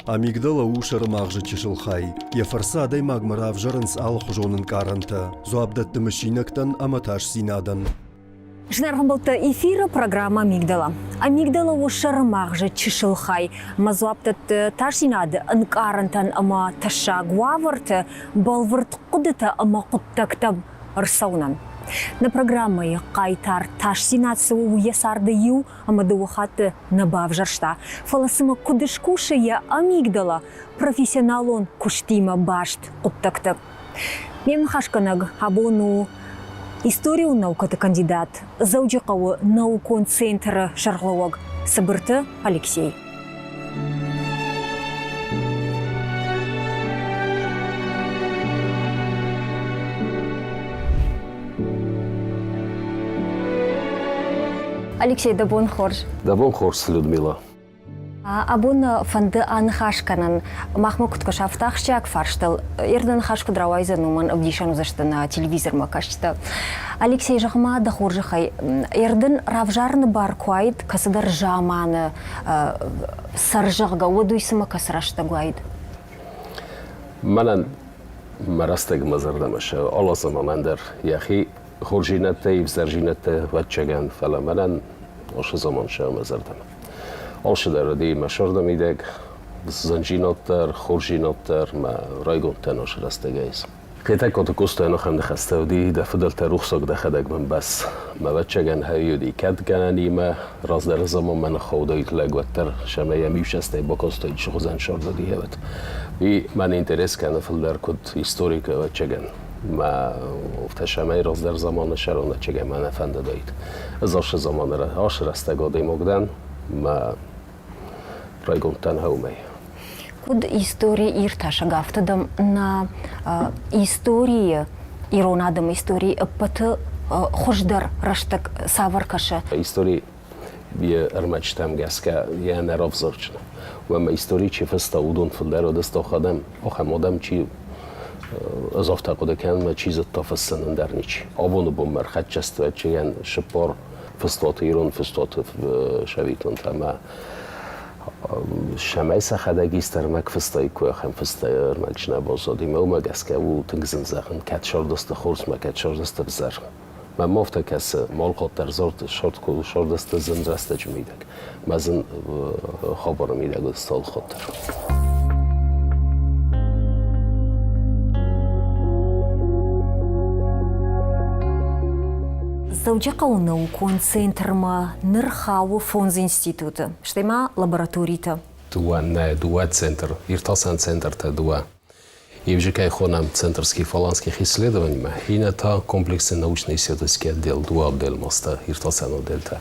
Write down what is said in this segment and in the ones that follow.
Амигдала ушар мағжы чешілхай. Ефарсадай магмарав жарынс ал құжонын каранты. Зуабдатты мышинактан аматаш синадан. Жнаргамбалта эфира программа Амигдала. Амигдала ушар мағжы чешілхай. Мазуабдат ташинады анкарантан ама таша гуаварты балварт құдыта ама құттактаб рсаунан. На программы қайтар таш синатсы уясарды ю амады уақаты набав жаршта. Фаласыма кудышкушая Амигдала профессионалон куштима башт құттакты. Мен хашканаг абону историю наукаты кандидат, зауджақауы наукон центры шарғылуаг Сабырты Алексей. Алексей, дабон хорж. Дабон хорж, Людмила. Абон фанды анхашканан махмук ткашафтахчак фарштал. Ирдан хашку драуайза нуман обдишану зашта на телевизор макашта. Алексей жахма да хоржахай. Ирдан равжарны бар куайд касадар жаманы саржахга одуйсыма касрашта гуайд. Манан марастег мазардамаша. Алла заманандер яхи خورجینته ایفزرجینته وچگان فلا منن آش زمان شام زردم. آش دردی مشورد میدگ زنجیناتر خورجیناتر ما رایگون تناش رستگیز. کیتا کات کوست اینا خم دخسته ودی دفدل تروخ سگ دخدک من بس ما وچگان هیودی کد کننی ما راز در زمان من خودایت لگوتر شمه میشسته با کوستای شخوزن شرد دی هوت. بی من اینترس کنه فلدر کد هیستوریک وچگان. ما افتشامه راز در زمان شرانه چگه من افنده دایید. از آش زمان را آش رستگاده مقدن ما رایگون تنها اومی. Куд история ирташа гафтадам на истории иронадам истории паты хождар раштак саваркаша. Истории бие армачтам гаска я не равзорчна. Вама истории чефеста удон филдер одеста خادم آخم آدم چی از افتاده کن چیز تافستن در نیچ. آبونو بومر خد جست و چیان شپار فستات ایران فستات شویتون تما شمای سخدگی استرمک فستای کوه هم فستای ارمکش نبازادی ما اومگس که او تنگزن زخن کت شاردست خورس ما کت شاردست بزر. ما مفته کس مال قطر زرد شارد کو شاردست زند رست جمیدک. مازن خبر میدک استال خطر. Зауджақау наукон центрма нырхау фонз института. Штема лабораторита. Дуа центр. Иртасан центр-то дуа. Евжикай хонам центрских фаланских исследований. И это комплексный научно-исследовательский отдел. Дуа отдел моста. Иртасан отдел-то.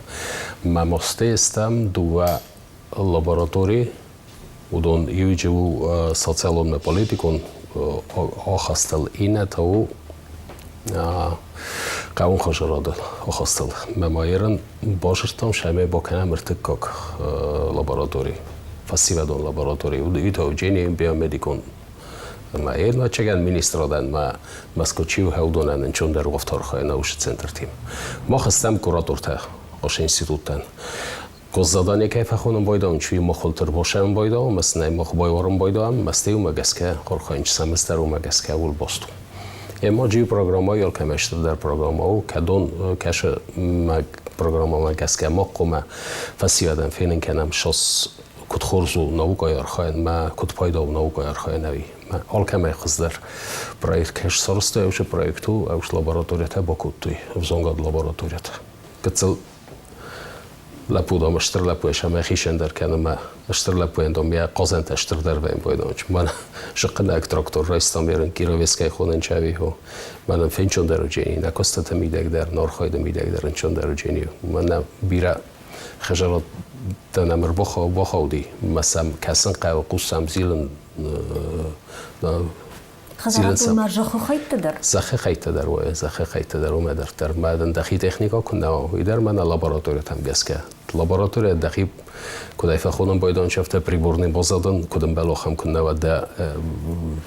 Ма мосте там дуа лаборатории. Удон юджеву социальную политику охастал. И на то قاون خجرات آخستال. ممایرن باشرتام شمه با کنم ارتکاک لابراتوری فسیودون لابراتوری و ایتو جنی بیامدیکون مایر و چگن مینیسترادن ما مسکوچی و هودونن چون در گفتار خواهی نوش سنتر تیم ما خستم کوراتور تا آش انستیتوتن گزدانی که فخونم بایدام چوی مخالطر باشم بایدام مثل مخ بایوارم بایدام مثل او مگسکه خورخاینچ سمستر او مگسکه اول باستو اما جیو پروگرام‌های یا کمشتر در پروگرام‌ها کدون کش مگ پروگرام‌ها مگسکه ما قوم فسیادن فینن کنم شاس کد خورزو نوکای آرخاین ما کد پایدا و نوکای آرخاین نوی ما آل کمی خزدر پروژه کش سرسته اوش پروژه اوش لابراتوریت با کدوی وزنگاد لابراتوریت کتل لپودام اشتر لپویش همه خیشن در کنم ما اشتر لپویندم یا قازنت اشتر در ویم بایدم چون من شقنه اک تراکتور رایستم بیرون کیرویسکای خونن چوی هو منم فینچون در جنی نکست میدک در نارخاید میدک در انچون در جنی من بیرا خجالت تنمر بخودی مثلا کسان قو قوسم زیلن خزارات مرجخو خیت در. زخه خیت در و زخه خیت در اومد در مادن دخی تکنیکا کنه و در من لابراتوریت هم گسکه لابراتوری دخی کدای فخونم بایدان شفته پریبورنی بازدن کدام بلوخم کنه و ده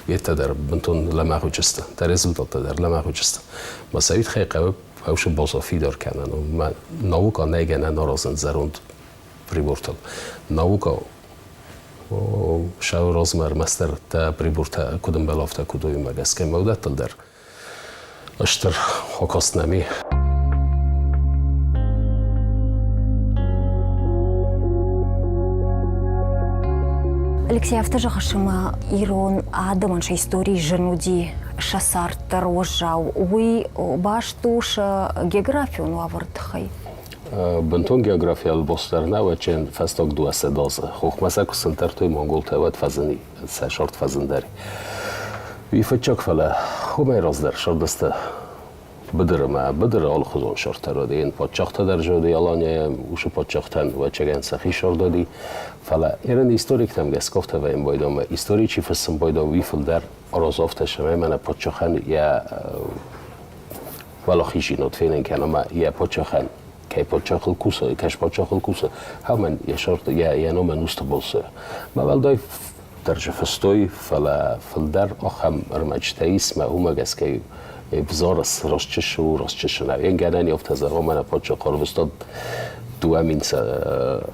بیت در بنتون لماغو جسته در رزولتات در لماغو جسته مساویت خیلی قوی اوش بازافی دار کنن و من نوکا نگه نارازن زروند پریبورتل نوکا شاو رازمر مستر تا پریبورتا کدوم بلافتا کدوی مگس که مودت تل در اشتر حکاست نمی Алексей, автожахашыма ирон адаманша истории женуди шасартар ожау. Уй баш туш географию нуавырдхай. بنتون گیوگرافیا البسترنا و چند فستاق دو استدازه. خوک مسا کسنتر توی مانگول تاوت فزنی سشارت فزن داری. وی فتچاک فلا خومه راز در شردسته بدر آل خودون شرط راده این پادشاخت در جوده الانیه وش پادشاختن و چگن سخی شردادی فلا ایران هیستوریک تام گسکفته و این بایدام هیستوری چی فسم بایدا ویفل در آرازافت شمه من پادشاخن یا ولا خیشی نطفین کنه ما یا پادشاخن که پادشاخل کوسه کش پادشاخل کوسه همین یه شرط یا نام نوست بولسه ما ولدای در جفستوی فلا فلدر آخم رمجته اسم اومه گسکی بزارس راستش و راستش نه این گنن یافت از آقا من پادشاه قاربستاد دو امین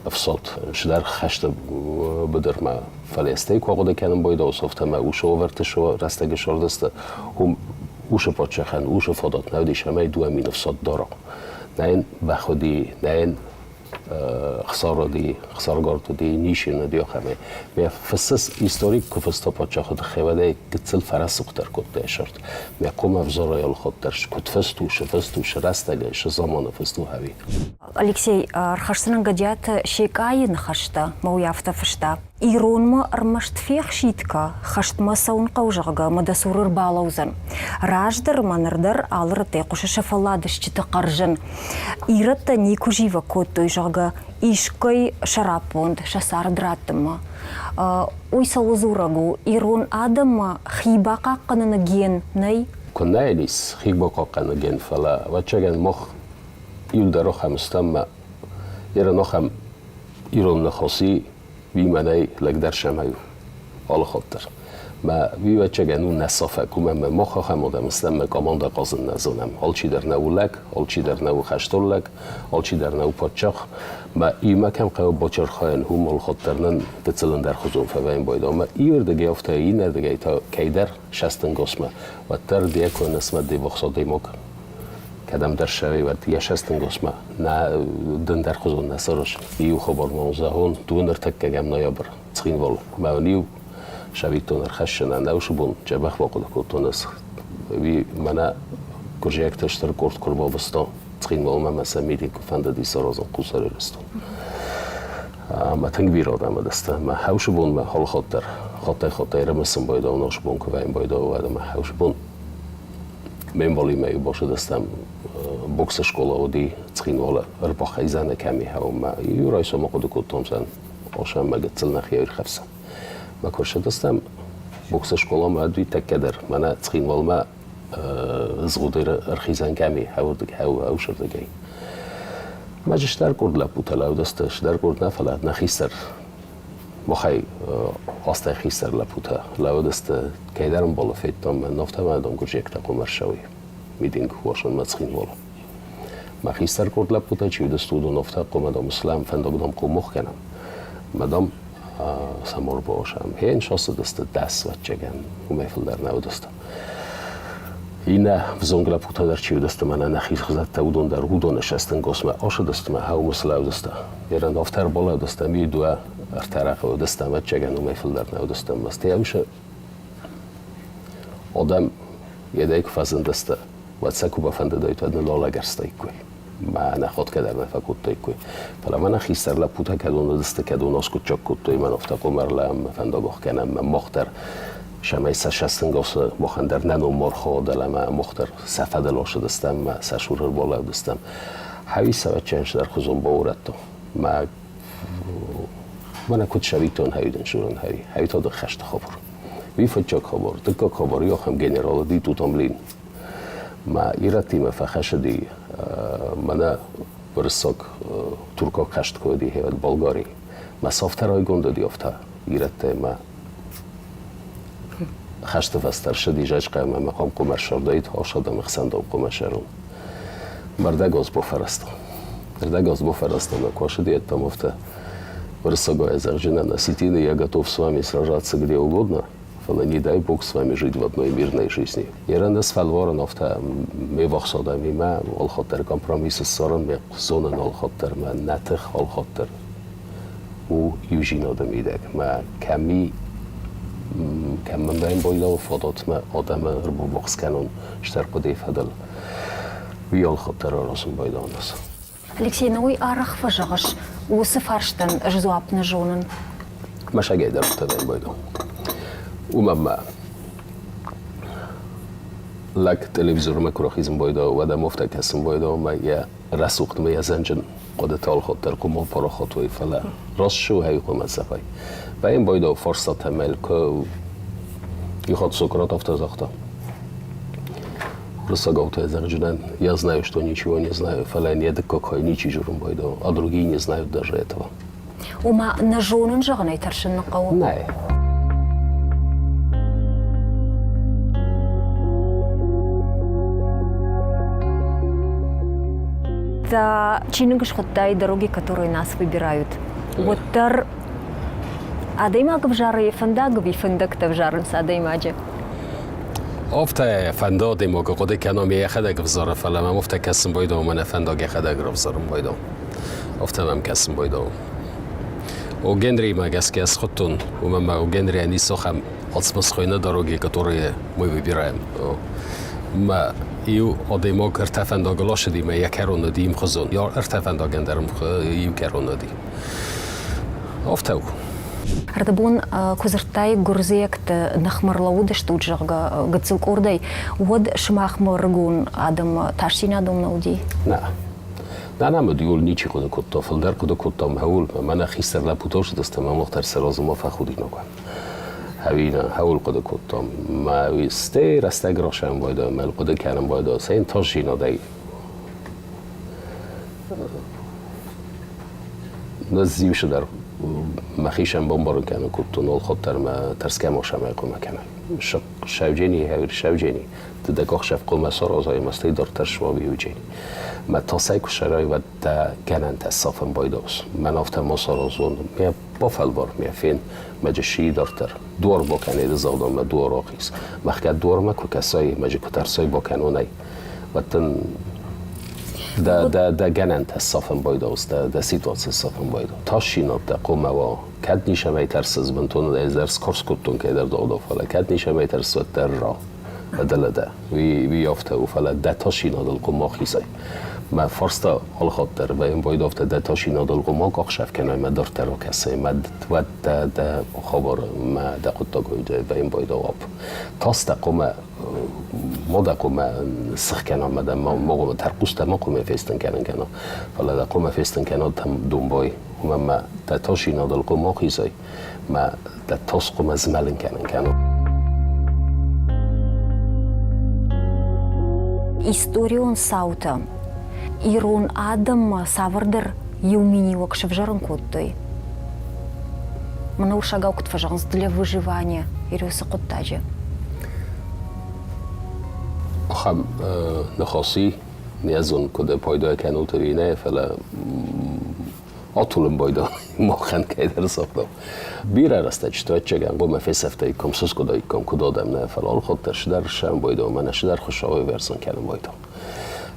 افساد شدر خشت بدر ما فلسطین که آقا کنم باید آسفته ما اوش آورتش و رستگ شردسته هم اوش پادشاه خن اوش فادات نودیش همه دو امین افساد داره نه این بخودی نه این خسارگاردی نیشی ندیو خمه می فسس هیستوریک کفستا پادشاه خود خواده کتل فرس اختر کده شرط می قوم افزار یال خود درش کت فستوش رستگش زمان فستو هوی Алексей, архашсынан гадят шекайын хашта, мауяфта фышта. Иронма армашт фех шитка, хаштма саун қаужаға мадасурыр балаузан. Раждар манырдар алыр текушы шафаладыш читы қаржын. Иратта нику жива коттой жаға ишкай шарапонд шасар драттыма. Ойсал узурагу, ирон адама хиба қаққанына ген най? Күнна елис хиба қаққаны ген фала, вачаген мох يقدروا خمستم يرى نخم يرون نخصي بيمناي لقدر شمايو على خاطر ما بيوه چگنون نصافه کومه ما خواهم آدم استم کامان در قازن نزانم حال چی در نو لک حال چی در نو خشتول لک حال چی در نو پادشاخ ما ایما کم قیاب باچر خواهن هم حال خاطرنن تتلن در خزون فوین باید ما ایر دگه افته این دگه تا کی در شستن گسمه و تر دیه که نسمت دی وقصا دیموک کدام در شوی و دیگه شستن گسمه نه دن در خزون نسرش ایو خبر موزهون دون ارتک گم نیابر تخین ول ما نیو شوی تو نرخشن نوش بون جبخ واقع کتونس وی منا کجایک تشتر کرد کربا بستان تخین ول ما مثلا میدی که فند دی سرازن قصر رستون ما تنگ بیرادم دسته ما هوش بون ما حال خاطر رمسن باید آناش بون که وین باید آورد ما هوش بون من بالی میو باشه دستم بوکس شکل آدی تخین ولا رباخ ایزان کمی هم ما یورایس ما قد کتوم سن آشام مگه تل نخیاری خفسم ما کرده دستم بوکس شکل ما دوی تکدر من تخین ولا ما زغودیر ارخیزان کمی هوردگ هاو شردگی ما جشتر کرد لپوت لاو دستش در کرد نفلات نخیستر مخی آسته خیستر لپوته لاو دست که درم بالا فیتم من نفته من دام گرجه یک تقوم شوی میدینگ واشون متخین والا ما خیستر کرد لپوته چی دستو دو نفته قوم دام اسلام فنده بودم قوم مخ کنم مدام سمور باشم هین شاست دست و چگن و میفل در نو دست اینه بزنگ لپوته در چی دست من نخیز خزد تودون در هودون نشستن گسمه آش دست من هاو مسلاو دست یرن دفتر بالا دست می دو ارتراق و دستم و چگن و میفل در نو دستم بس تیاوشه آدم یه دیک فزن دسته و سکو بفنده دایت ادن لالا گرسته کوی ما نخواد که در نفکوت تای کوی فلا من خیستر لپوته کدون دسته کدون اسکو چک کوتوی من افتا قمر لام فنده گخ کنم من مختر شما شستن گاس مخندر ننو مرخو دلم مختر سفد لاشه دستم ما سشور بالا دستم هایی سوت چنش در خزون باورد ما من کد شویتون هایدن شورن هایی تا در خشت خبر وی فجاک خبر دکا خبر یا هم گنرال دی تو تملین ما ایرتی ما فخش دی من برساک ترکا خشت کودی هیوت بلغاری ما سافتر های گنده دیافته ایرتی ما خشت فستر شدی جاج قیمه مقام قمر شردایت آشاده مخصنده و قمر شرون مرده گاز بفرستم مرده گاز بفرستم و کاش دیت تمافته Высокая Заржина Ситина, я готов с вами сражаться где угодно, но не дай Бог с вами жить в одной мирной жизни. Иранес фалворен офта мевахсода мима, алхоттер компромисс сорен ме зонен алхоттер ме натых алхоттер у южино демидек. Ма ками من باید و فادات ما آدم رو بخش کنن شتر قدی فدل ویال خود ترا راسم باید آنست. Алексей, на ой арах фажагаш, усы фарштан жзуапны жонын. مشاگه در تدین باید. ما لک تلویزیون مکروخیزم باید و دم افته کسم باید ما یه رسوخت می زنجن قد تال خود تر قم پارا خطوی فلا راست شو هی قم سفای. و این باید فرصت عمل که یخواد سکرات افتازخته. Росагаута Заржинан, я знаю, что ничего не знаю, фалайн я декокой ничи журум бойдо, а другие не знают даже этого. Ума на жонын жағын айтаршын нақау? Nej. Это чиныгыш хоттай дороги, которые нас выбирают. Вот тар адайма гвжары фандагви фандакта вжарынса адаймаджи. افته فندادی ما که خود کنامی یخده گفزاره فلا من افته کسم بایدم من فنداگ یخده گفزارم بایدم افته من کسم بایدم و генри ما газ که از خودتون و من ما генри انی سخم отсмыс خواهی дороги, которые мы выбираем. ما ایو آدیما که ارتفنداگ لاشدی ما یک کرون دیم خزون یا ارتفنداگن درم ایو کرون دی افته او Ардабон кузыртай гурзекті нахмарлауды штуджага гыцылк ордай. Уод шмахмаргун адам ташсин адам науди? نه نه مدیول نیچی خود کتا فلدر خود کتا مهول من خیستر لپوتاش دستم من مختر سراز ما فخودی نکن هوینا هول خود کتا ما ویسته رستگ راشم بایده مل خود کنم بایده سین تاش جیناده نزدیوش در مخیشم بمبارون کنه کتا نول خود ترس کم آشم ایقو مکنه شوجینی هایر شوجینی تدکاخ شف قوم سرازای مستی دار ترشوابی وجینی ما تاسای کشرای و تا کنن تصافم بایداست من افتم ما سرازون می بافل بار می فین مجشی دارتر دور بکنه دزادم ما دور آخیس مخکت دور ما که کسای مجی کترسای بکنونه و تن دا کنن تصافم بایداست دا سیتواسی صافم بایدا تاشینات دا قوم و کد نیشه می ترسز بنتون دا ازرس کورس کتون که در دادا فلا کد نیشه می ترسز در را بدل ده وی افته و فلا ده تاشی نادل قما خیزه ما فرستا حال خاطر و این باید افته ده تاشی نادل قما کاخشف کنه ما در ترا کسی ما و ده خبر ما ده قد تاگویده و این باید آب تاست قما ما ده قما سخ کنه ما ده ما ترقوست ما قما فیستن کنه فلا ده قما فیستن کنه تم دنبای و ما ده تاشی نادل قما خیزه ما ده تاس قما زملن کنه Историон саута. Ирон адам савардер юмини wakшевжаран коттой. Мана ушагал кутфажанс для выживания. Ирюса коттаджи. خم نخاصی نیازون کده پایدای کنوتری نه فلا آتولم بایدا ماخن که در ساختم بیره رسته چطور چگم قوم فیسفته کم سوز کدای کم کدادم نه فلا خود ترش در شم بایدا منش در خوشاوی ورسون کنم بایدا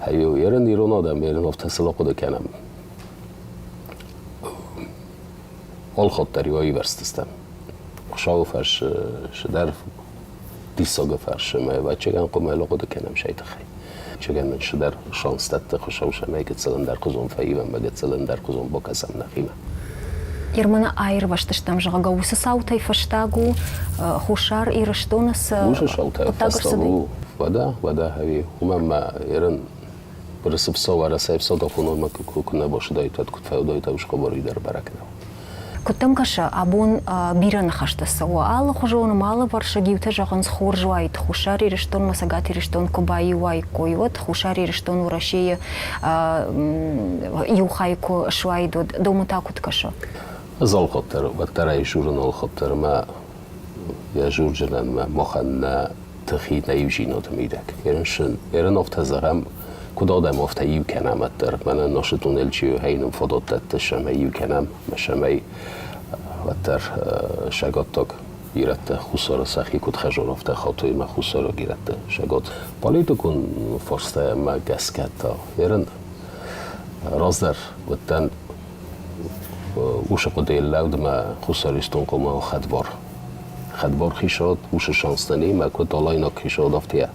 هیو یرن ایران آدم یرن افتسلا کده کنم آل خود تریوایی ورستستم خوشاوی فرش در دیساگ فرش و چگم قوم الا کده کنم شیط خی چگم من شدر شانستت خوشاوش میکت سلن در قزون فاییم مگت سلن در قزون با کسم نخیمه Ермана айр ваштыштам жага усы саутай фаштагу хушар и раштонас усы саутай фаштагу вода хави умама ерен برسب سواره سایب صدا خونور مکو کنه باشه دایت کت فایده تا وش خبری در برکنه Кутам каша абон биран хаштаса о ала хожон мала варшаги ута жаган схоржвайт хушари рештон масагати рештон кобаи вай койот хушари рештон урашея юхайко швайдо дома такут каша زال خاطر و ترای جورن آل خاطر ما یا جورجنن ما مخن تخی نیوجینات میدک یرن شن یرن افت زرم کد آدم افته یو کنم در من ناشتون الچیو هینم فدات شمه یو کنم مشمه و در شگاتک گیرد خسارة سخی کد خجار افته خاطوی ما خسارة گیرد شگات پالیتو کن فرسته ما گسکت تا یرن راز در وقتن وش قدیل لود ما خساریستون کم خدبار خیشاد وش شانستنی ما کد آلاینک خیشاد افتیه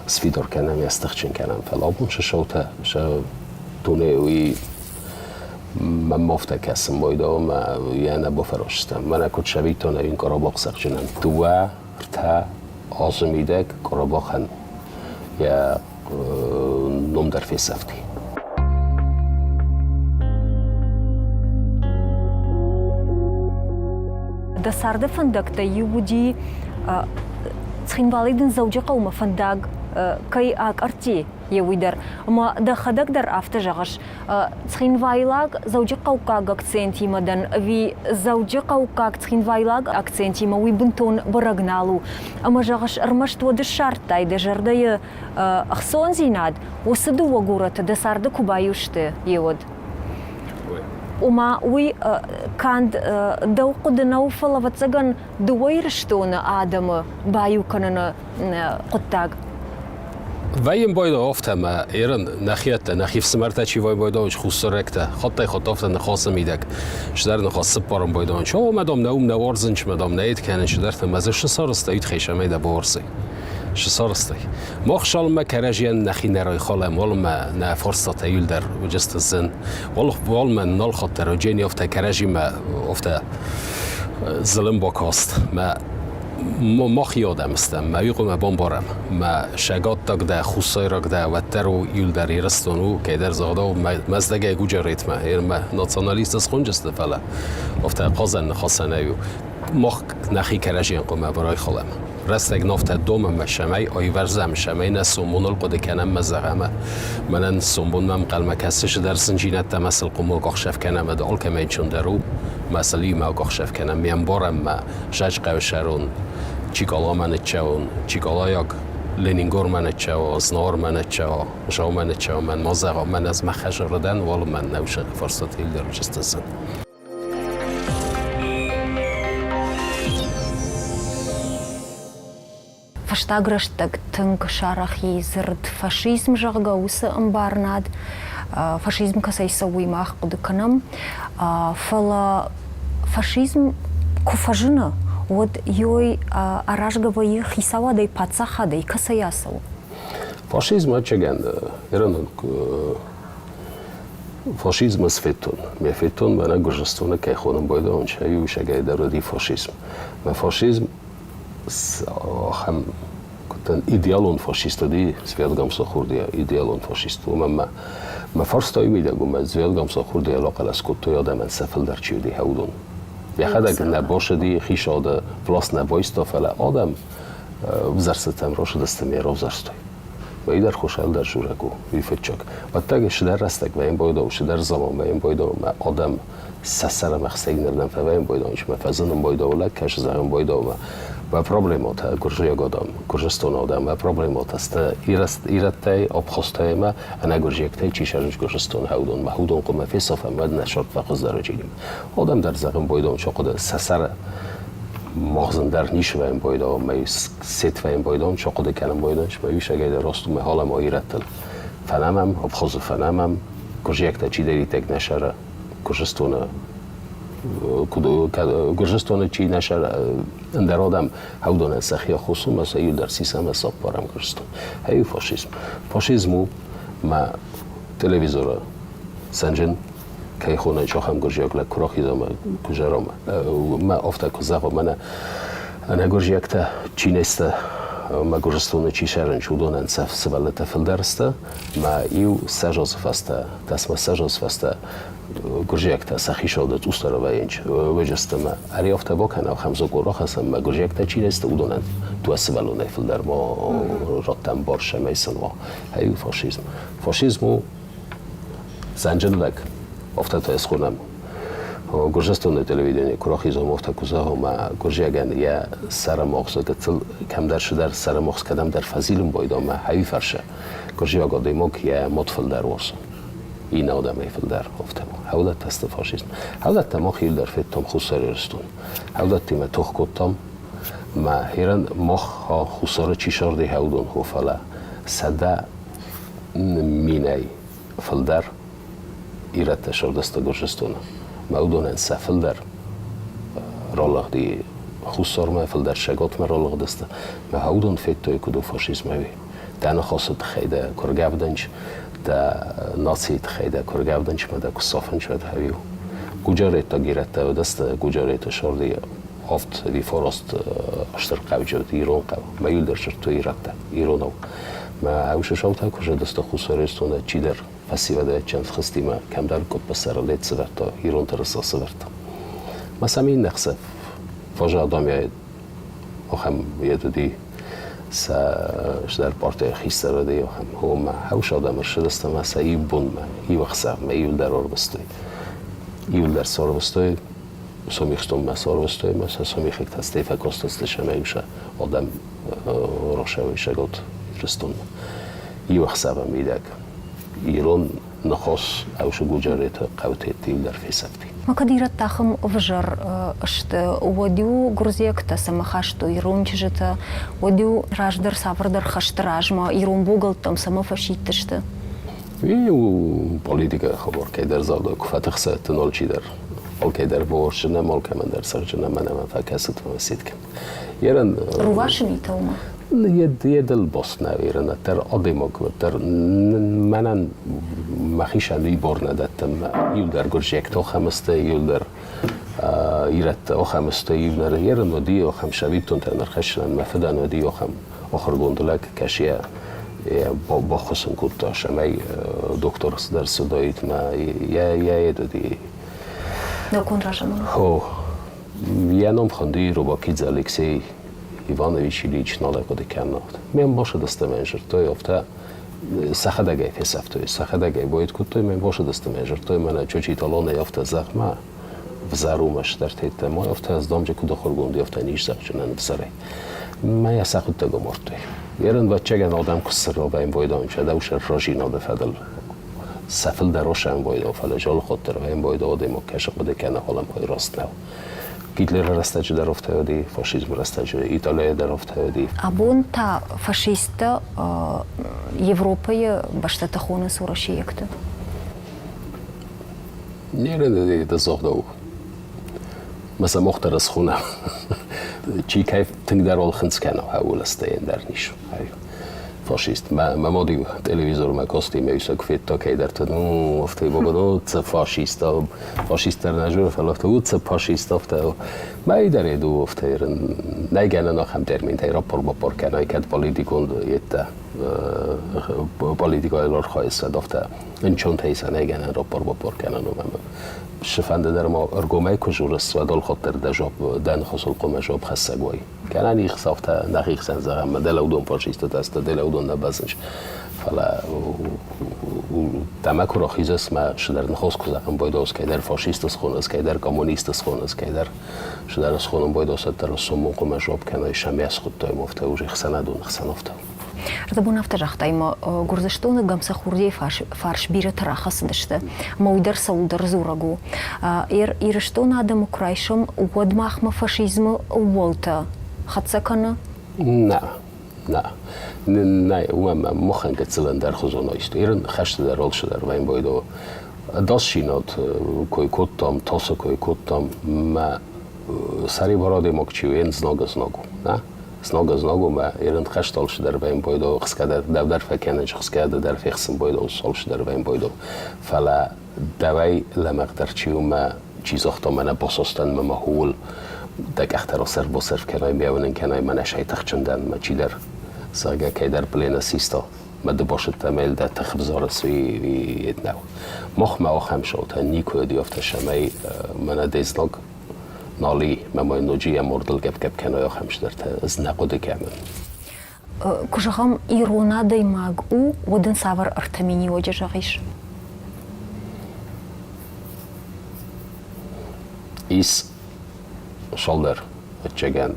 سفیدار کنم استخچین کنم فلابون شوته تونه وی من مفته کسم بایدا ما یعنی بفراشتم من اکد شوید تا نوین کاراباق سخچینم تو رتا آزمیده کاراباق هن یا نم در فی سفتی ده سرده فندق یودی تخين والدين زوجي قوم فندق كي أرتي يويدر ما ده خدق در أفتجعش تخين وايلاق زوجي قوقاق أكسنتي مدن في زوجي قوقاق تخين وايلاق أكسنتي ما ويبنتون برغنالو أما جعش أرمشت ود الشرط تاي ده جردي أخصون زيناد وسدو وغورت ده سرده كوبايوشت يود وما وي كان دو قد نوفل وتسجن دويرشتون آدم بايو كنن قطاق ویم باید آفته ما ایران نخیف سمرته چی باید آنش خوست رکته خط آفته نخواست میدک شدر نخواست سپارم باید آنش او مدام نوم نوارزنش مدام نید کنن شدر تمزه شسارسته اید خیشه میده بارسی شسارسته ما خشال ما کرجیان نخی نرای خالم ولی ما نه فرصت ایل در وجست زن ولی من نال خاطر و جینی آفته کرجی ما آفته ظلم با کاست ما خیادم استم ما یقوم بامبارم ما شگات تاگ ده خوصای راگ ده و ترو یول در ایرستانو که در زاده و مزدگه گوجه ریتمه ما ناتسانالیست از خونجسته فلا افته قازن نخواستن ایو ما نخی کرجین قومه برای خالم رستگ نافت دوم مشمی آی ورزم شمی نه سومون القد کنم مزغمه منن سومون مم قلم کسش در سنجینت مثل قمول قخشف کنم دال که میچون درو مسئله ما قخشف کنم میم بارم ما جج قوشرون چیکالا من چون چیکالا یک لنینگور من چوا زنار من چوا جا من چوا من مزغا من از مخجردن ولی من نوش فرصت هیل در جستن فشتاگرشتگ تنگ شارخی زرد فاشیزم جغگاوس امبارناد فاشیزم کسی سوی ماخ قد کنم فلا فاشیزم کفاجنه ود یوی آراشگوی خیسوا دی پاتساخ دی کسی اسو فاشیزم چگند ایران فاشیزم سفتون میفتون من گرجستونه که خودم باید آنچه یو شگای درودی فاشیزم من فاشیزم هم كنت ايديالون فاشيست دي سويتغام سخوردي ايديالون فاشيست ما فرست ايميدا گم سويتغام سخوردي علاقه اسكوتو یادم من سفل در چیودی هودون بخدا نباشه دی خیشاده پلاس نبایستا فلا آدم وزرستم روش دستم یه روزرستوی و ایدر خوشحال در جورگو ویفتچاک و تاگش در رستک و این بایدا وش در زمان و این بایدا ما آدم سسر مخسیگ نردن فا و این بایدا ایش مفزنم بایدا ولی کش زهم بایدا و پروبلمات گرجی آدم گرجستان آدم و پروبلمات است ایرتای آبخواسته ما انا گرجیکتای چی شرنج گرجستان هودون ما هودون قم فی صفم و نشرط فقط درجیم آدم در زمان بایدا چه قد سسر مغزن در نیش و این بایدا می ست و این بایدا چه قد کنم بایداش و یوش اگه راستو می حال ما ایرتل فنامم آبخواز فنامم گرجیکتا چی داری تک نشره گرجستان چی نشر اندر آدم هودان سخیا خصوم مثلا یل در سیستم حساب پارم گرجستان هی فاشیزمو ما تلویزور سنجن که خونه چاهم گرجیک ل کراخی دام کجرام ما افته کزاق من انا گرجیکتا چی نیست ما گرجستان چی شرن شودون انصف سوالت فلدرسته ما ایو سجاز فسته دست ما سجاز فسته گرجیکتا سخی شده استر و اینج وجستم اریافته با کنه خمسه گورا هستم ما گرجیکتا چی نیست اودونن تو سوالو نفلدر ما راتم بارشه میسنوا هیو فاشیزمو زنجلک افته تا اسخونم گرجستان تلویزیونی کراخی زمافت کوزه هم گرجیگن یا سر مغز کتل کم در شدر سر مغز کدام در فضیلم بایدام ما هایی فرشه گرجی آگاده ما که مطفل در ورس این آدم ایفل در گفتم حالت تست فاشیسم حالت ما خیلی در فیتم خساری رستون حالت تیم توخ کتم ما هیرن مخ ها خساره چی شردی هودون هو فلا صدا مینای فلدر ایرت شردست گرجستان ما اودون سفل در رالغ دی خسار ما فلدر شگات ما رالغ دسته ما هودون فیت توی کدو فاشیسم هایی دانه خاصت خیده کرگابدنج دا ناسی خیده کرگابدنج ما دا کسافن شد هایو گوجارت تا گیرت و دست گوجارت شردی افت وی فراست اشتر قوجود ایران قو ما یل در شرط ایرت ایرانو ما اوش شوتا کجا دست خسارستونه چی در فسیوده چند خستی ما کم در کد بسر لیت سورتا ایران ترسا سورتا ما سمین نخسه فاجا آدمی آخم یه دودی در پارت خیسته را دی هم ما هوش آدم شدست ما سعی بون ما ای وقت ما ایول در آر بستوی ایول در سار بستوی سومیختم ما سار بستوی ما سومیخ یک تستی فکاست استش ما ایوش آدم روشوی شگات رستون ای وقت ما میدک ایران نخواست اوش گوجاریت قوته تیل در فیسکتی ما كديرت تاخم وجر اشت وديو غرزيك تسمى خاشتو يرون чжета وديو راجدر саврдер хаштыраж ма ирон бугалтам сама фашиттышты. И политика хабар кайдар зада куфат хса тнол чидер. Ал кайдар боршна мал камандер саржна манама факасат васиткам. Яран Рувашни тома. يدل بوسنا ويرنا تر أديمك وتر منن مخيش عندي بورنا دتم يودر جرجك تو خمسة يودر يرت أو خمسة يودر يرن ودي أو خم شبيتون تنرخشنا مثلا ودي أو خم آخر قندلك كشيا باخصن كوتا شماي دكتور درس دايت ما يا يدودي نكون رجما هو يانم خندي روباكيز أليكسي Ivanovič Ilič daleko dekanat. Men başı dasta menjurtoy ofta saxadagay fesaftoy saxadagay boyut kutoy men başı dasta menjurtoy mana çoçi talona yafta zaxma vzarumаш در تیت ما یافته از دامج کود خورگوندی یافته نیش زخشنن بسره ما یا سخت تا گمرتوی یرن بچه گن آدم کسر را به این بایدان شده وش راجینا بفدل سفل دروش این بایدا فل جال خاطر و این بایدا آدم کش قد کنه حالم های راست نو گیتلر رستاج در افتادی فاشیسم رستاج ایتالیا در افتادی ابون تا فاشیست Европа башта тахона с Росиякта. Нерен да зогдау. Маса мохтарас хуна. Чи кайф тингдар ол хинскана хаул стеен дар ниш. فاشیست ما مادی تلویزیون ما کاستی میشه که تا کی در تنو افته بابا چه فاشیست در نجور فلافته بود چه فاشیست افته ما ایداره دو افته نگه نخم ترمین تیرا پر با پر کنای کد پالیتیکون یت پالیتیکای لار خواهد افته این چون تیسه نگه را پر با پر کنن و من شفنده در ما ارگومای کجورست و دل خاطر دجاب دن خسال قوم جاب خسته گوی کنن ایخ سافته نخیخ سنزارم مدل اودون فاشیست دست دل اودون نبازنش فلا تمک را خیزست ما شدر نخواست کزاقم باید از که در فاشیست از خون از که در کمونیست از خون از که در شدر از خونم باید از در سومون قوم جاب کنای شمی از خود تای مفته و ریخ سندون خسن افته Рдабун автожахтай ма гурзаштоны гамса хурдей фарш бире тарахас дышты. Мойдер салдер зурагу. Ирштона адам украйшым уадмахма фашизмы уолта. Хатсакана? نه وما مخن كتسلن در خزانه است. ایران خشت در رول شده و این باید داشینات کوی کتام تاس کوی کتام ما سری برای مکچیوین زناگو نه زناگو ما ایران خشت آلش در این باید خسکده در فکنج خسکده در فخسم باید آلش در این باید فلا دوای لمقدر چیو ما چیز اختا من باسستن ما هول دک اختر سر با صرف کنای میونن کنای من اشای تخچندن ما چی در ساگه که در پلین سیستا ما دو باشد تمیل در تخبزار سوی نو مخ ما آخم شد نیکو دیافت شمای من دیزناگ نالی ما نوجی مردل گپ کنای آخم شد از نقود کامل کجاهم ایرونا دیماگ او ودن سوار ارتمینی وجه جاگیش ایس شالر چگن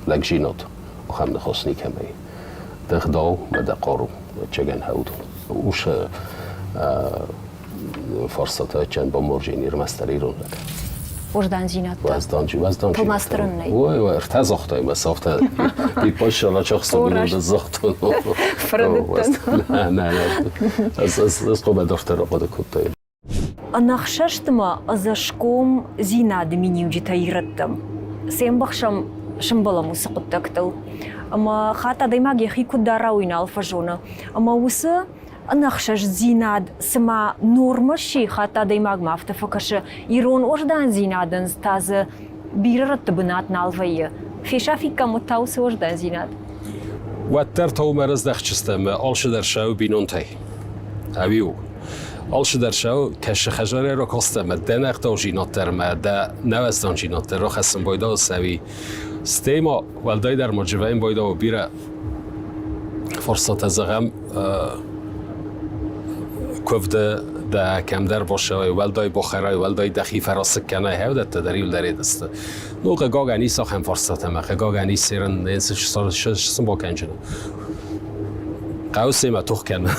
لگجینات و هم نخستنی کمی دخداو مدقارو چگن هودو اوش فرصتا چند با مرجینی رمستری رو لک وجدان زینات وزدان پلمسترن نی و ارتاز اختای مسافت بیپاش شلا چخص بودن زختون نه از قوم دفتر را قد کتای نخششتما ازشکوم زیناد منیوجی تایرتم سیم بخشم شمبلا موسیقتکتل اما خاطر دایما گیخی کدارا وینال فجونا اما وسه نخشش زیناد سما نورمشی خاطر دایما مافت فکرش ایرون وجدان زینادن تازه بیرت بنات نالویه فیشا فیکا متاوس وجدان زیناد وتر تو مرز دخشستم آلش در شو بینون تی اویو آلش در شو کش خجاره را کستم دنق تا جیناتر مده نوستان جیناتر را خسم بایدا سوی ستیما ولدای در مجوین بایدا و بیره فرصت زغم کفده ده کم در باشه و ولدای بخرای ولدای دخی فراسک کنه هودت تدریل دارید است نوق گاگانی ساخن فرصت ما گاگانی سیرن انسش صار شسم با کنجنه قاو سیما توخ کنه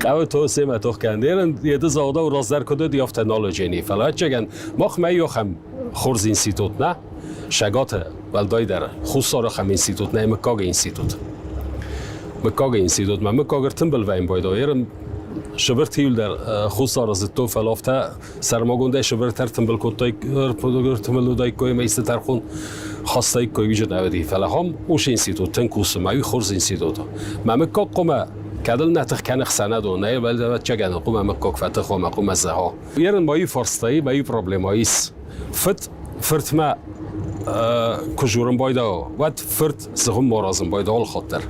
قاو تو سیما توخ کنه دیرن یده زاده و رازدر کده دیافت نالوجینی فلات چگن مخ میوخم خورز اینستیتوت نه شگات ولدای در خصوصا خم اینستیتوت نه مکاگ اینستیتوت ما مکاگر تنبل وین بایدا یرن شبرت هیل در خصوصا از تو فلافته سرماگونده شبرت تر تنبل کوتای تنبل دای کوی میست ترخون خاصای کوی وجود نودی فلهم اوش اینستیتوت تنکوس ماوی خورز اینستیتوت ما مکاگ قوم کدل نتخ کنخ سند و نه ولی چگن قوم مکاگ فتخ و مقوم زها یرن مایی فرستایی مایی پروبلماییس فرت ما کجورم بایدا ود فرت زغم مرازم بایدا ال خاطر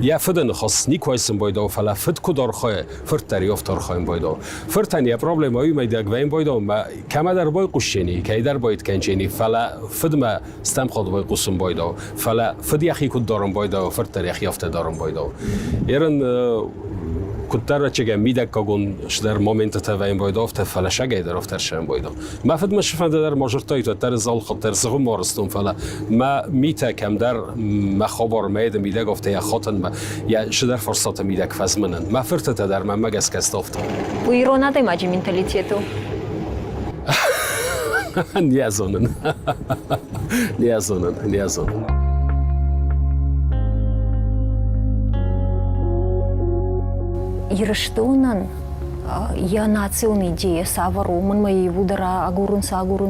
یا فدن خاص نیکویسم بایدا فلا فد کدار خای فرت دریافت تر خایم بایدا فرتن یا پروبلمایی میداگ وین بایدا ما کم در بای قشینی کی در باید کنچینی فلا فد ما استم خود بای قسم بایدا فلا فد یخی کدارم بایدا فرت در یخی یافته دارم بایدا یرن کتر چگه میدک کگون در مومنت تا وین بایدا افت فلا شگه در افتر شم بایدا ما فد مش فد در ماجرتای تو تر زال خاطر زغم مارستون فلا ما میتکم در ما خبر مید میدک افته یا خاطن ما یا شدر فرصت میدک فزمنن ما فرت تا در من مگس کست افت و ایران ندای ماجی منتالیتیتو نیازونن Ирштонан я национ идея саваруман мои вудара агурун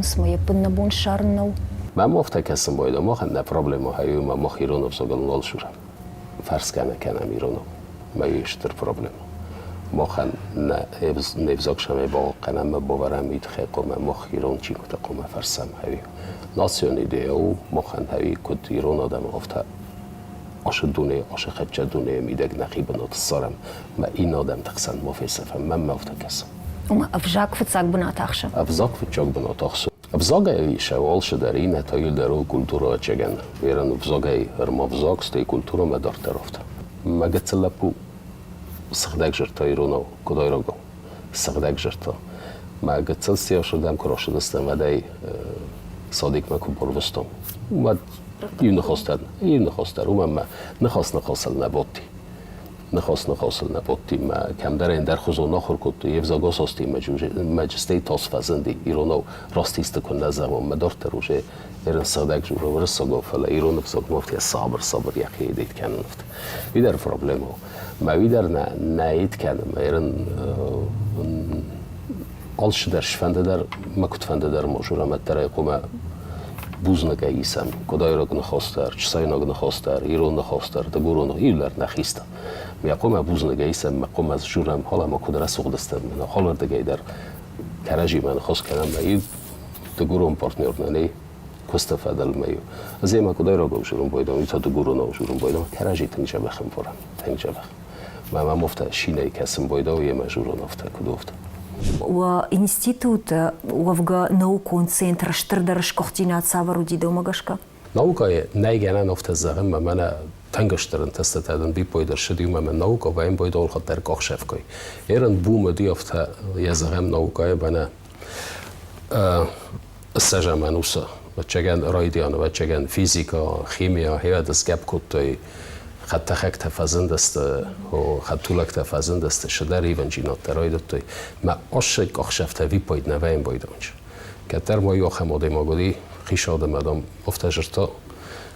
смоя пыннабон шарнау. ما مفته کسیم باید ما خنده پروبلم هایی ما خیرون افزاگل نال شورم فرض کنم ایرانو ما یشتر پروبلم ما خن نفزاگ شمه با قنم باورم میت خیقم ما خیرون چی کت قوم فرسم هایی ناسیون ایده او ما خن هایی کد ایران آدم افته آش دونه آش خبچه دونه میدگ نقیب نات سرم ما این آدم تقصن مفیسفم من مفته کسیم وما أفجاك فتساق بناتخش. أفزاك فتشاق بناتخش. أفزاق شوال شداری نتایل درو کلتورا چگن. ویران أفزاق هرم أفزاق ستی کلتورا مدار طرفت. ما قد لپو سخدک جرتا ایرانو کدای راگو. سخدک جرتا. ما قد ستی شدم کراش دستم و دای صادق مکو بروستم. ما این نخواستن. ما نخواست نباتی. نخواست نباتی ما کم در این در خزون آخر کد یفزاگا ساستی مجسته تاس فزندی ایرانو راستی است کن نزدم مدار تروشه ایران صادق جور و رساگا فلا ایران بزاگ مفتی صبر یکی دید کنن نفت ویدر پروبلمو ما ویدر نایید کنم ایران آلش درش فنده در مکت فنده در ماجورا مترای قوم بوز نگیسم کدای را نخواستر چسای نخواستر ایران نخواستر دگورون ایلر نخیستم میقوم بوز نگیسم مقوم از جورم حالا ما کدر سوق دستم من حالا دگی در کراجی من خواست کنم می دگورون پارتنر ننی کست فدل میو از این ما کدای را گوشورم بایدم ایتا دگورون آوشورم بایدم کراجی تنجا بخم فورم تنجا بخم ما مفته شینه کسم بایدا و یه مجورون افته کدوفته و институт وفق نوكون центр штырдырыш кохдинат саваруди домагашка. Наукай найгена нафта загым мана тангаштрын тестатадын би пойдер шди мама наука вайн пойдол хатер кохшевкой. Эрен бума ди афта я загым наукай бана استجمانوسا و چگن رایدیان و چگن فیزیکا خیمیا هیچ از گپ کتای خط خک تفازند است و خط طولک تفازند است شده ریونجینات تراید توی ما عاشق آخشفته وی پاید نویم بایدانج که در مایی آخه ماده ماگودی خیشاده مدام افتجرتا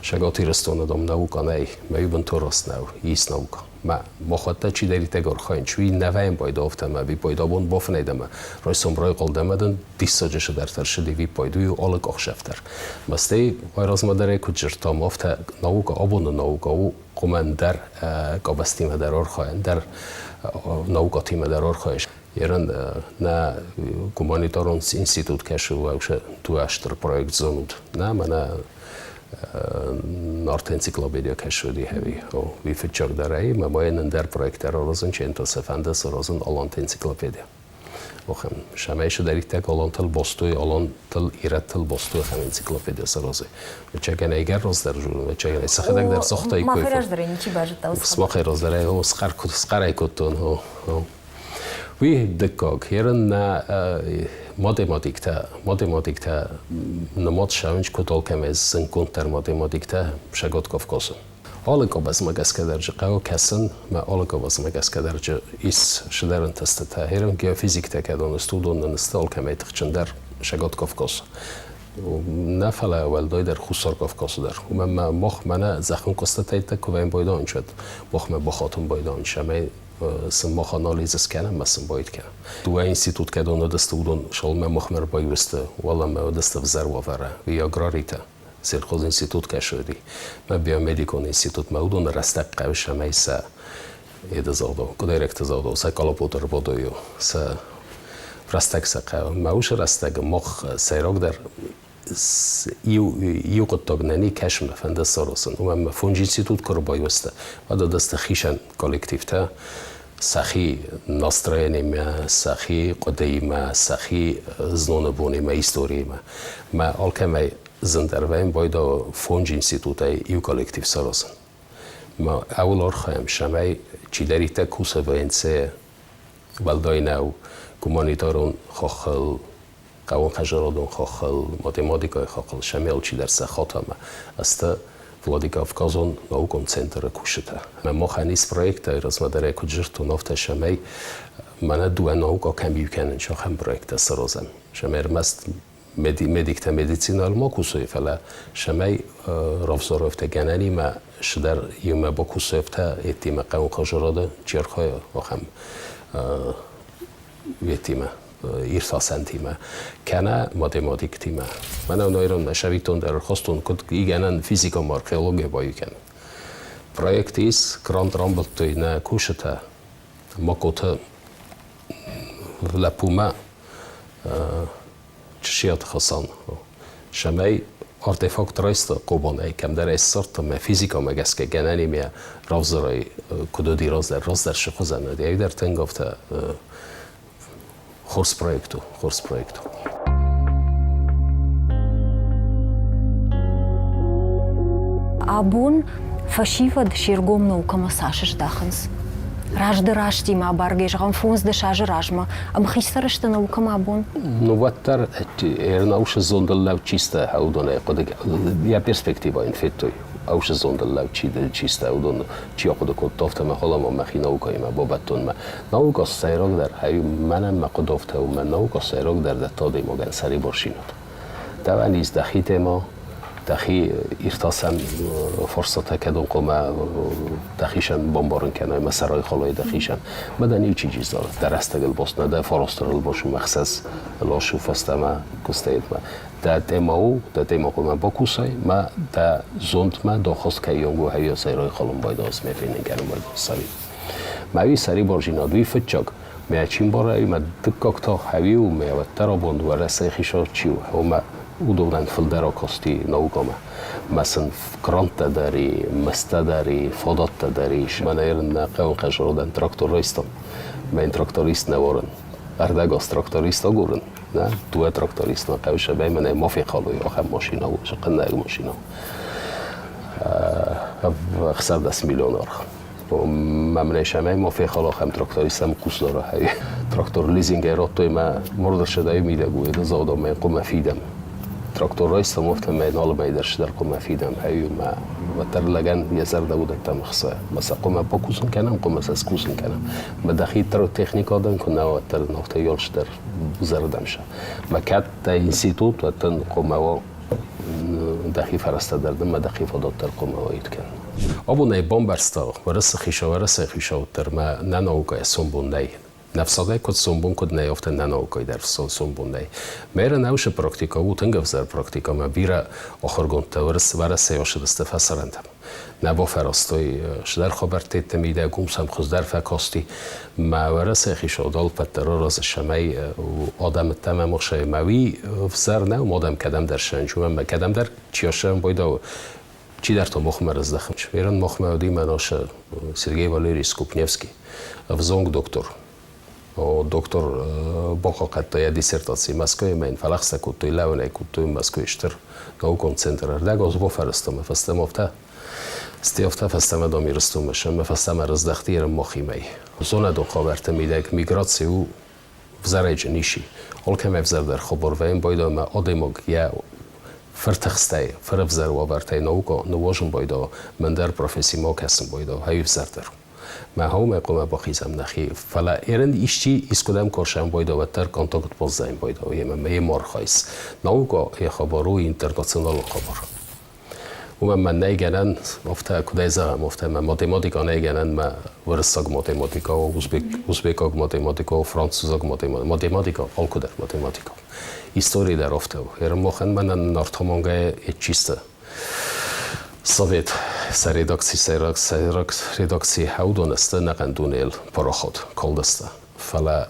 شگاتی رستون دام نوکا نی میبن تو راست نو ایست نوکا ما مخاطب چی داری تگر خواهند چوی نویم باید افته ما بی باید آبون باف نیدم رای سمرای قلده مدن دیساجش در ترشدی وی پایدوی آلک آخشفتر مستی ویراز مادره کجرتا مافته نوکا آبون نوکا و قمن در قابستی مدرار خواهند در نوکاتی مدرار خواهش یرن نه گمانیتارون اینستیتوت کشو و اوش تو اشتر پروژه زنود نه من نارت انسیکلوپدیا کشودی همی و وی فچر داره ما باید در پروژه را روزن چه انتو سفنده سرازن آلانت انسیکلوپدیا وخم شمایش داری تک آلان تل باستوی آلان تل ایرت تل باستوی خم انسیکلوپدیا سرازه و چه کنه اگر روز در جون و چه کنه سخت در ساخته ای کوی ماخراج داره نیچی باجت داوس ما خیراز داره و سخر ای کتون و وی دکاک هرن نه ماتematik تا نماد شاونج کتال کم از سنکون تر ماتematik تا شگات کافکاسم. آل کابز مگس کدرج قاو کسن ما آل کابز مگس کدرج ایس شدرن تست تا هرن گیوفیزیک تا کدان استودون نستال کم ایتخشن در شگات کافکاس. نه فلا اول دای در خسار کافکاس در. و من مخ من زخم کست تایت کوین بایدان شد. مخ من بخاتم بایدان شمی سم مخ آنالیز سکنم مسم باید کنم. تو اینستیتوت کدان دست اودون شال من مخ مر بایوسته ولی من دست وزر وفره وی اگراریته. سرخوز اینستیتوت کشودی. من بیومدیکون اینستیتوت مودون رستق قویش همی سه ادزادو کدایرکت زادو سه کالاپوتر بودیو سه رستق سقه موش رستق مخ سیراک در یو قطع ننی کشم فنده سراسن و من فونج اینستیتوت کرو بایوسته و دست خیشن کالکتیو تا سخی ناسترینی ما سخی قدی ما سخی زنون بونی ما هیستوری ما آلکمی زندرویم باید فونج اینستیتوتای ایو کالکتیو سراسن ما اول آرخایم شمای چی داری تا کوسه باینسه ولدای نو گمانیتارون خاخل قوان خجرادون خاخل ماتماتیکای خاخل شمیل چی در سخات همه است ولادیکافکازون ناوکون سنتر کوشته ما خانیس پروژه ایراز مداره کجرتون افته شمی من دو ناوکا کم بیکنن شو هم پروژه سرازم شمیر مست مدیکت مدیسینال ما کوسوی فلا شمی رفزارفته گننی ما شدر یوم با کوسوفته اتیم قوان خجراده چرخای و هم ویتیمه ایرساسن تیمه کنه ماتماتیک تیمه من اونایرون نشویتون در خواستون کد ایگنن فیزیکا و آرکئولوژی بایی کن پروژکتیس گراند رامبل توی نه کوشته ماکوته لپومه چشیات خاصان شمی آرتفاکت رایست قوبانه کم در استارت ما فیزیکا مگس که گننی می رازرای کدودی راز در شخوزن دیگه در تنگافته خورس پروژکتو Абун фашива дширгом наукама сашиш даханс. Ражды рашти ма баргеш гам фунс де шажи ражма. Ам хистарышты наукама абун. Ну ваттар науши зондаллав чисто аудоне кодек я перспектива инфеттой. اوش زندل لب چیسته اودون چی آخود کدافته من حالا ما مخی نوکای ما بابتون ما نوکا سیراک در هی منم مقدافته و من نوکا سیراک در دتاده ما گن سری برشینود دوانیز دخیت ما دخی ارتاسم فرصت کدوم قومه دخیشن بمبارن کنه ما سرای خالای دخیشن مدنی چی چیز داره در استقل باست نه در فراسترال باشه مخصص لاشو فسته ما کستید ما در تیماو قومه با کوسای ما در زند ما داخست که یونگو هیا سرای خالم باید از میفینن کنم باید سری ماوی سری برجیناد وی فتچاک میچین باره ما دکاک تا هیو میاد ترابند و رسای خیشار چیو هم udobran fildera kosti naukama. Mesela kranta dari, mesta dari, fodatta dari. Ben eğer qavun qajrodan traktoristam. Ben traktorist ne varın. Erdegaz traktorist agurun. Ne? Tuve traktorist ne qavşa ben men mafi qaluy. Axam maşina و şaqanna maşina. خسر 10 میلیون ارخ. ممنوع شمای ما فی خلا خم تراکتوریستم کوس داره هی تراکتور لیزینگ را توی ما مرد شده میده گوید زادا من قم فیدم تراکتور رایست مفت من نال میدرش در قم فیدم هیو ما و تر لگن یه زرده بود اکتم خصه مثلا قم پاکوسن کنم قم اسکوسن کنم ما دخیل تر تکنیک آدم کنه و تر نقطه یالش در زردم شه ما کت تا اینستیتوت و تن قم و دخیل فرسته دردم ما دخیل فداد تر قم و اید کن ابو نای بامبرستا ورس خیشا تر ما نناوکای سنبون نی نفساده کد سنبون کد نیافته نناوکای در سنبون نی میره نوش پراکتیکا و تنگ فزر پراکتیکا ما بیره آخر گنت ورس یاش دست فسرندم نبا فراستای شدر خبر تیت میده گومس هم خود در فکاستی ما ورس خیشا دال پتر راز شمی آدم تمام مخشه موی فزر نه آدم کدم در شنجو ما کدم در چیاشم بایدا چی در تو مخمه رزدخمش میرن مخمه ودی مناش سرگی والری سکوپنیفسکی افزونگ دکتر و دکتر باقاقت تا یه دیسرتاسی مسکوی من فلخسته کود توی لونه کود توی مسکویشتر نو کنسنترر دگاز با فرستم فستم افته استیافته فستم دامی رستم شم فستم رزدختی رم مخی می زونه دو خابرته میده که میگراسی او وزرج نیشی حال که مفزر در خبر و این باید ما آدمگ یا فرتخسته فرفزر و برته نواجم باید من در پروفسی ما کسم باید هایی فزر در ما هم قوم با خیزم نخی فلا ایرند ایشتی اسکودم کارشم باید و تر کانتاکت بازدیم باید و یه مارخایس نوگا یه خبرو اینترناسیونال خبر و من نیگنن افته کدای زغم افته من ماتماتیکا نیگنن ما ورساگ ماتماتیکا و ازبیکاگ ماتماتیکا و فرانسوزاگ ماتماتیکا آلکو در ماتماتیکا هیستوری در افته و هرم مخن من نارتامانگه چیسته سویت редакции هودونسته نقندونیل پراخود کالدسته فلا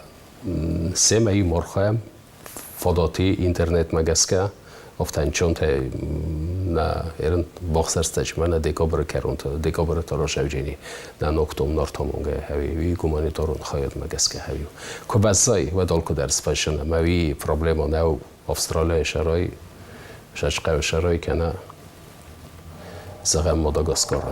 سیم ای مرخوایم فداتی اینترنت مگسکه افتن چون ته نه ایران باخسرستش من دکابر کردند دکابر تراش اوجینی نه نکتم نارتامونگه هوی گمانیتارون خواهد مگسکه هوی که بازای و دالکو درس فشن موی پروبلم نه استرالیا شرای ششقه شرای کنه زغم ماداگاسکار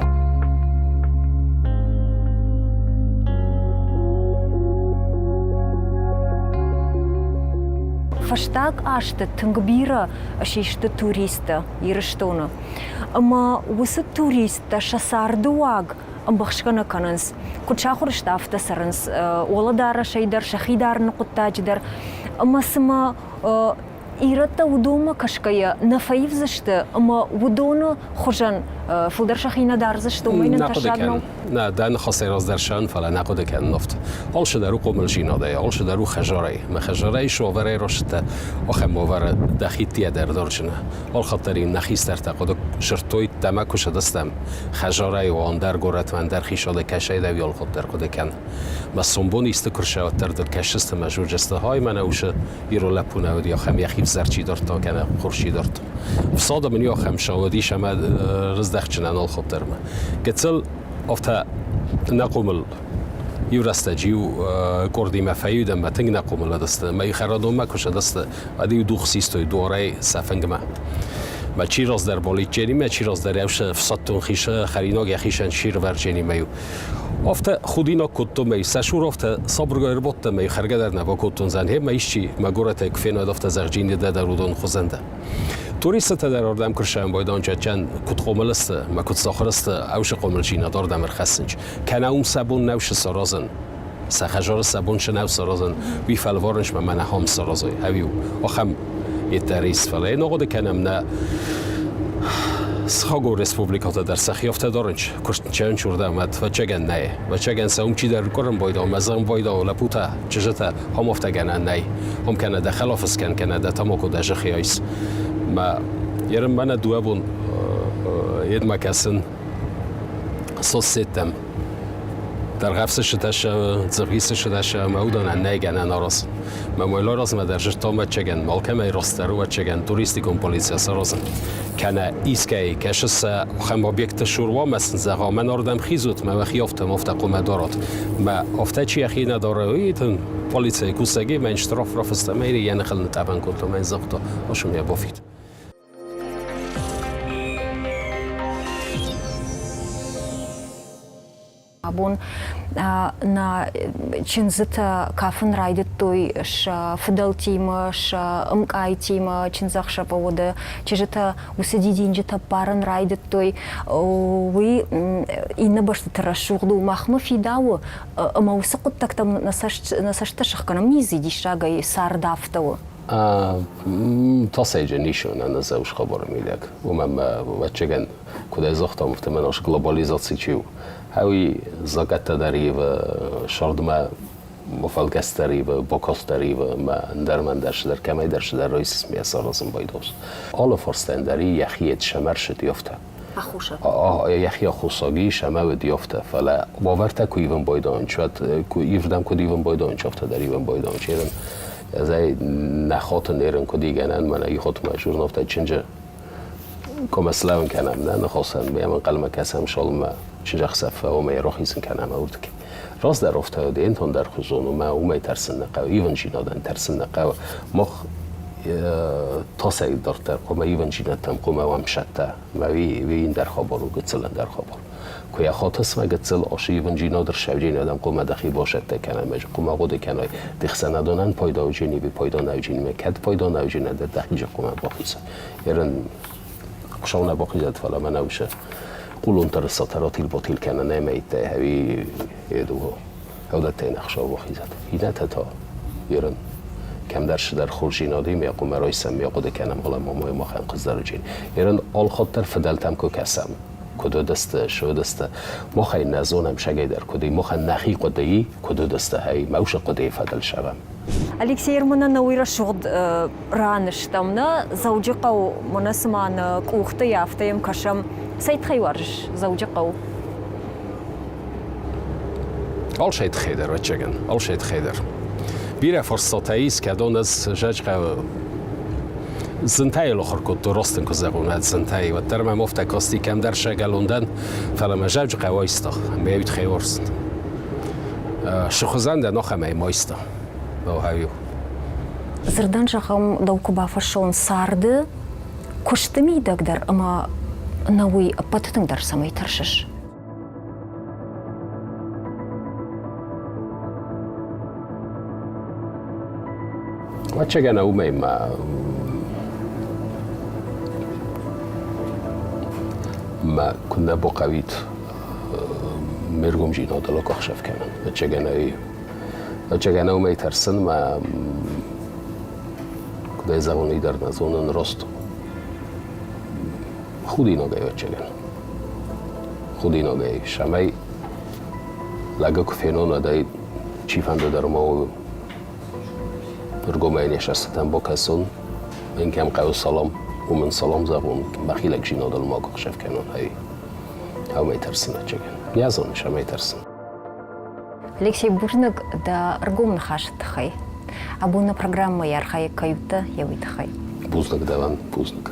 فشتاق آشت تنگبیره شیشت توریسته یرشتونه اما وسط توریسته شساردواگ بخشکنه کننس کجا خورشت افته سرنس ولدار شیدر شخیدار نقطاج در اما سما ایرتا ودوما کشکیا نفایف زشته اما ودونه خوشن فودر شخینه درزشته و این تشادنو نه دن خاصی راز درشان فلا نقد کن نفت حال شده رو قمل جیناده حال شده رو خجاره ما خجاره شووره راشته آخه موور دخیتی در دارچنه حال خاطری نخیست در تقاد شرطوی دمکوش دستم خجاره و آن در گورت من در خیشاده کشه دویال خود در قد کن ما سنبون است کرشه و تر در کشست مجور جسته های من اوشه ایرو لپونه و دیا خم یخیف زرچی دارد تا کنه خورشی دارد فساد من یا خم شاودی شما رزدخ چنان آل خود درمه گتل افتا نقومل یورسته جیو کردی مفیدم ما تنگ نقومل دسته ما یخرادم ما کش دسته و دیو دو خسیستوی دوره سفنگ ما چی راز در بالی جنی ما چی راز در اوش فسادتون خیشه خریناگ خیشن شیر ور جنی میو افتا خودینا کتو می سشور افتا صبرگایر بوده می خرگه در نبا کتون زن هم ایشی ما گورت کفینا دفتا زرجینی ده در رودون خوزنده توریست در آردم کرشم باید آنجا چند کت قمل است ما کت ساخر است اوش قمل جینا دار دمر خسنج کنه اون سبون نوش سرازن سخجار سبون شنو سرازن بی فلوارنش من هم سرازای هیو آخم یه تریس فله نقد کنم نه سخاگو رسپوبلیکات در سخیافته دارنج کشت چند شورده آمد و چگن نه و چگن سوم چی در کرم باید آمزم باید لپوتا چجتا هم افته گنن نه هم کنه ده خلاف اسکن کنه ده تماکو ده جخیایس ما یرم من دوابون ید مکسن سوسیتم در غفص شدش زبیس شدش مودان نیگن ناراس ما مولا راز ما در جرتام چگن مالکم ای راسترو و چگن توریستی کن پلیسیا سرازن کنه ایسکی کشس خم اوبیکت شوروا مثل زغامن آردم خیزوت ما خیافتم افته قوم دارد ما افته چی اخی نداره ایتن پلیسی کوسگی من اشتراف رفستم ایری یعنی خل نتابن کنتم من زغطا آشم یا بافید Абон на чинзыта кафен райдет той ш фидел тима ш мкай тима чинзах шапавода чижета усидидинжета парен райдет той вы инна башта тарашугду махма фидау маусакут тактам насашта шахканам низи дишага и сардафтау تاسیج نیشون نزوش خبر میلیک و من وچگن کدای زختا مفتمناش گلوبالیزاسی چیو هاوی زاگت داری و شردما مفلگست داری و باکاست داری و من درش در کمی درش در رئیس میسا لازم بایدوس آل فرستن داری یخیت شمرش دیافته یخی خوصاگی شمه دیافته فلا باورته که ایون بایدان چوت که ایفدم که ایون بایدان چافته در ایون بایدان چیرن از ای نخات نیرن که دیگنن من ای خود مجبور نفته چنجه که مثلا کنم نه نخواستن بیام قلم کسم شالم چنجه خصفه و می راخیزن کنم اورد که راست در افته ده انتون در خزون و ما اومی ترسن نقه ایون جینادن ترسن نقه مخ تاسه دارتر که ما ایون جینادم که ما هم شده ما وی این در خبر و گتسلن در خبر که خاطر اسم گتسل آشی ایون جینادر شوجین آدم که ما دخی باشد تکنم مج که ما قد کنای دخسن ندانن پایدا و جینی بی پایدا نوجینی میکد پایدا نوجینی در دخی جا که ما باخیزه یرن قشون باخیزه فلا من نوشه قولون تر ساترات الباطل کنه نمیت هوی یدو هودت نخشا باخیزه اینه تا یرن کم درش در خورجینادی میاقو مرایسم میاقو کنم حالا ما خم قزدر جین یرن آل خاطر فدلتم که کسم کدو دسته شو دسته ما خی نزونم شگی در کدی ما خی نخی قدی کدو دسته هی موش قدی فدل شوم Алексей Ермана науира шуғд раныштамна заужиқау мұнасыманы кухты яфтайым кашам сайтхай варыш заужиқау. Al şeyt xeyder vəçəgən, al şeyt xeyder. Bir fırsatayız ki donuz jəcqə زنتای لخر کد درستن که زبونت زنتای و در من مفت کاستی کم در شگلوندن فلما جوج قوایستا میبید خیورست شخوزنده نخمه مایستا با هایو زردان جاخم دو کبا فرشون سارده کشتمی دکدر اما نوی پتتن در سمی ترشش و چه گنه اومه ما ما كنا بقويت مرقم جينا دلوك أخشف كمان أتشجعنا وما يترسن ما كده زبوني در نزون راست خودی نگاهی أتشجعنا خودی نگاهی شمای لگه کفینون دای چیفنده در ما مرقم اینش استن با کسون این کم قوی سلام ومن سلام زبون بخیلک جینا دل ما کشف کنن هی هم میترسن چگن نیازونش هم میترسن Алексей Бурнак да аргум нахашт хай абуна программа яр хай каюта явит хай بوزنک دوان بوزنک